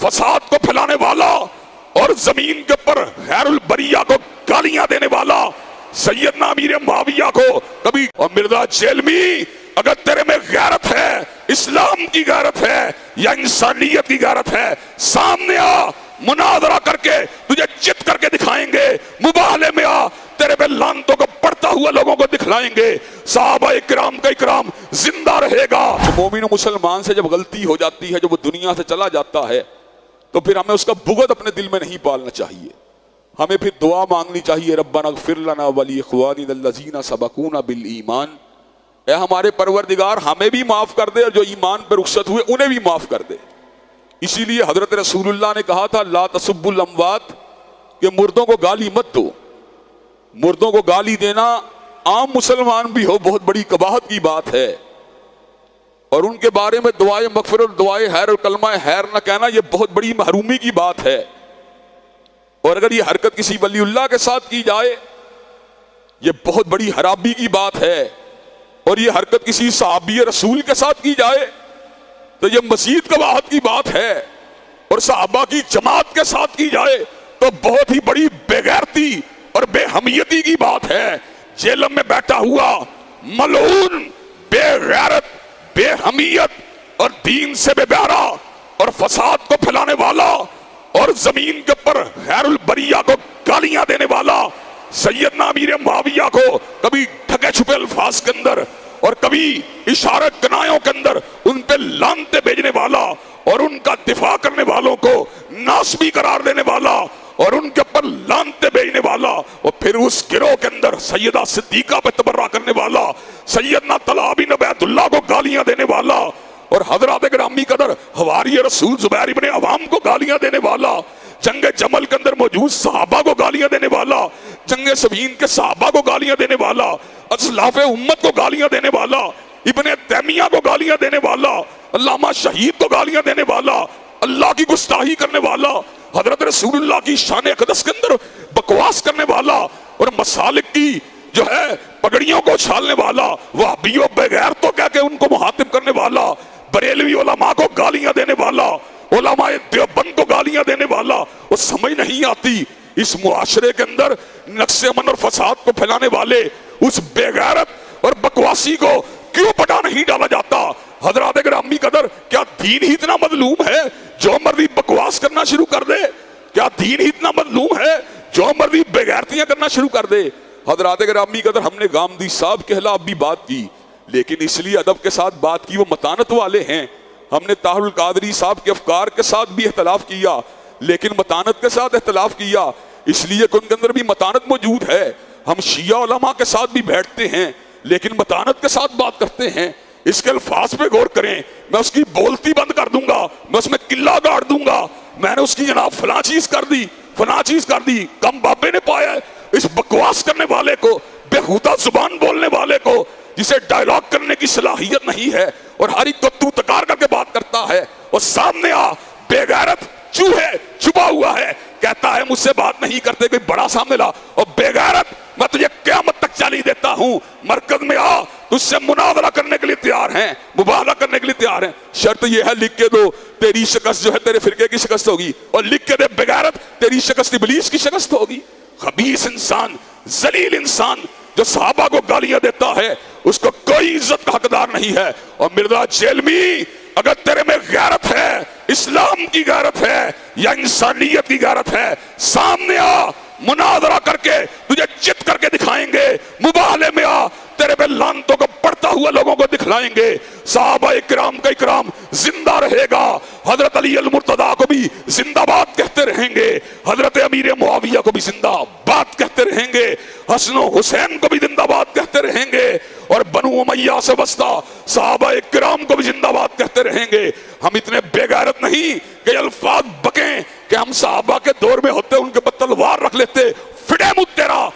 فساد کو پھیلانے والا اور زمین کے اوپر خیر البریہ کو گالیاں دینے والا سیدنا امیر معاویہ کو کبھی، اور مرزا جیلمی اگر تیرے میں غیرت ہے، اسلام کی غیرت ہے یا انسانیت کی غیرت ہے، سامنے آ، مناظرہ کر کے تجھے چت کر کے دکھائیں گے، مباہلے میں آ، تیرے پہ لعنتوں کو پڑھتا ہوا لوگوں کو دکھلائیں گے، صحابہ اکرام کا اکرام زندہ رہے گا۔ مومن و مسلمان سے جب غلطی ہو جاتی ہے، جب وہ دنیا سے چلا جاتا ہے، تو پھر ہمیں اس کا بغض اپنے دل میں نہیں پالنا چاہیے، ہمیں پھر دعا مانگنی چاہیے، ربنا اغفر لنا ولاخواننا الذین سبقونا بالایمان، اے ہمارے پروردگار ہمیں بھی معاف کر دے اور جو ایمان پر رخصت ہوئے انہیں بھی معاف کر دے۔ اسی لیے حضرت رسول اللہ نے کہا تھا لا تسبوا الاموات، کہ مردوں کو گالی مت دو۔ مردوں کو گالی دینا عام مسلمان بھی ہو بہت بڑی قباحت کی بات ہے، اور ان کے بارے میں دعائے مغفرت، دعائے خیر اور کلمہ خیر نہ کہنا یہ بہت بڑی محرومی کی بات ہے۔ اور اگر یہ حرکت کسی ولی اللہ کے ساتھ کی جائے یہ بہت بڑی خرابی کی بات ہے، اور یہ حرکت کسی صحابی رسول کے ساتھ کی جائے تو یہ مزید قباحت کی بات ہے، اور صحابہ کی جماعت کے ساتھ کی جائے تو بہت ہی بڑی بے غیرتی اور بے حمیتی کی بات ہے۔ جیل میں بیٹھا ہوا ملعون، بے غیرت، بے حمیت اور دین سے بے بہرا اور فساد کو پھیلانے والا اور زمین کے اوپر خیر البریہ کو گالیاں دینے والا سیدنا امیر معاویہ کو کبھی ڈھکے چھپے الفاظ کے اندر اور کبھی اشارت کنایوں کے اندر ان پہ لعنتیں بھیجنے والا اور ان کا دفاع کرنے والوں کو ناسبی قرار دینے والا اور ان کے اوپر لعنتیں بھیجنے والا، اور پھر اس گروہ کے اندر سیدہ صدیقہ پہ تبرہ کرنے والا، سیدنا طلحہ بن عبید اللہ کو گالیاں دینے والا، اور حضرات گرامی قدر حواری رسول زبیر ابن عوام کو گالیاں دینے والا، جنگ جمل کے اندر موجود صحابہ کو گالیاں دینے والا، جنگ صفین کے صحابہ کو گالیاں دینے والا، اسلاف امت کو گالیاں دینے والا، ابن تیمیہ کو گالیاں دینے والا، علامہ شہید کو گالیاں دینے والا، اللہ کی گستاخی کرنے والا، حضرت رسول اللہ کی شان اقدس کے اندر بکواس کرنے والا، اور مسالک کی جو ہے پگڑیوں کو اچھالنے والا، وہابیوں بغیر تو کہہ کے ان کو مخاطب کرنے والا، بریلوی علماء کو گالیاں دینے والا، علماء دیوبند کو گالیاں دینے والا، وہ سمجھ نہیں آتی اس معاشرے کے اندر نقص امن اور فساد کو پھیلانے والے اس بے غیرت اور بکواسی کو کیوں پٹا نہیں ڈالا جاتا؟ حضرات گرامی قدر کیا دین ہی اتنا مظلوم ہے جو مرضی بکواس کرنا شروع کر دے؟ کیا دین ہی اتنا مظلوم ہے جو مرضی بے غیرتیاں کرنا شروع کر دے؟ حضرات گرامی قدر ہم نے گامدی صاحب کے خلاف بھی بات کی، لیکن اس لیے ادب کے ساتھ بات کی وہ متانت والے ہیں۔ ہم نے طاہر القادری صاحب کے افکار کے ساتھ بھی اختلاف کیا، لیکن متانت کے ساتھ اختلاف کیا، اس لیے کہ ان کے اندر بھی متانت موجود ہے۔ ہم شیعہ علماء کے ساتھ بھی بیٹھتے ہیں لیکن متانت کے ساتھ بات کرتے ہیں۔ اس کے الفاظ پہ غور کریں، میں اس کی بولتی بند کر دوں گا، میں اس میں قلعہ گاڑ دوں گا، میں نے اس کی جناب فلاں چیز کر دی، فلاں چیز کر دی، کم بابے نے پایا ہے۔ اس بکواس کرنے والے کو، بےہودہ زبان بولنے والے کو، جسے ڈائلاگ کرنے کی صلاحیت نہیں ہے اور ہر ایک کو تو تکار کر کے بات کرتا ہے، اور سامنے آ بے غیرت چوہے چھپا ہوا ہے، کہتا ہے مجھ سے بات نہیں کرتے، کوئی بڑا سامنے لا، اور بے غیرت میں تجھے قیامت تک چالی دیتا ہوں، مرکز میں آ، تجھ سے مناظرہ کرنے کے لیے تیار ہیں، مباہلہ کرنے کے لیے تیار ہیں، شرط یہ ہے لکھ کے دو تیری شکست جو ہے تیرے فرقے کی شکست ہوگی، اور لکھ کے دے بے غیرت تیری شکست ابلیس کی شکست ہوگی۔ خبیث انسان، ذلیل انسان جو صحابہ کو گالیاں دیتا ہے اس کو کوئی عزت کا حقدار نہیں ہے۔ اور مرزا جیلمی اگر تیرے میں غیرت ہے، اسلام کی غیرت ہے یا انسانیت کی غیرت ہے، سامنے آ، مناظرہ کر کے تجھے چت کر کے دکھائیں گے، مباہلے میں آ، تیرے پہ لعنتوں کو پڑھتا ہوا لوگوں کو دکھلائیں گے، صحابہ اکرام کا اکرام زندہ رہے گا، حضرت علی المرتضیٰ کو بھی زندہ باد کہتے رہیں گے، حضرت امیر معاویہ کو بھی زندہ باد کہتے رہیں گے، حسن و حسین کو بھی زندہ باد کہتے رہیں گے، اور بنو امیہ سے وسطی صحابہ اکرام کو بھی زندہ باد کہتے رہیں گے۔ ہم اتنے بے غیرت نہیں کہ الفاظ بکیں کہ ہم صحابہ کے دور میں ہوتے ان کے پر تلوار رکھ لیتے، فڑے مت تیرا،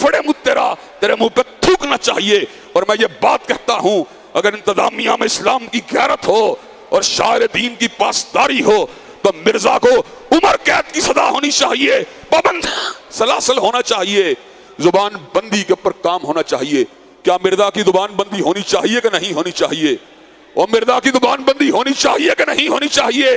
فڑے مت تیرا، تیرے منہ پہ تھوکنا چاہیے۔ اور میں یہ بات کہتا ہوں اگر انتظامیہ میں اسلام کی غیرت ہو اور شاعر دین کی پاسداری ہو تو مرزا کو عمر قید کی سزا ہونی چاہیے، پابند سلاسل ہونا چاہیے، زبان بندی کے اوپر کام ہونا چاہیے۔ کیا مرزا کی زبان بندی ہونی چاہیے کہ نہیں ہونی چاہیے؟ اور مرزا کی زبان بندی ہونی چاہیے کہ نہیں ہونی چاہیے؟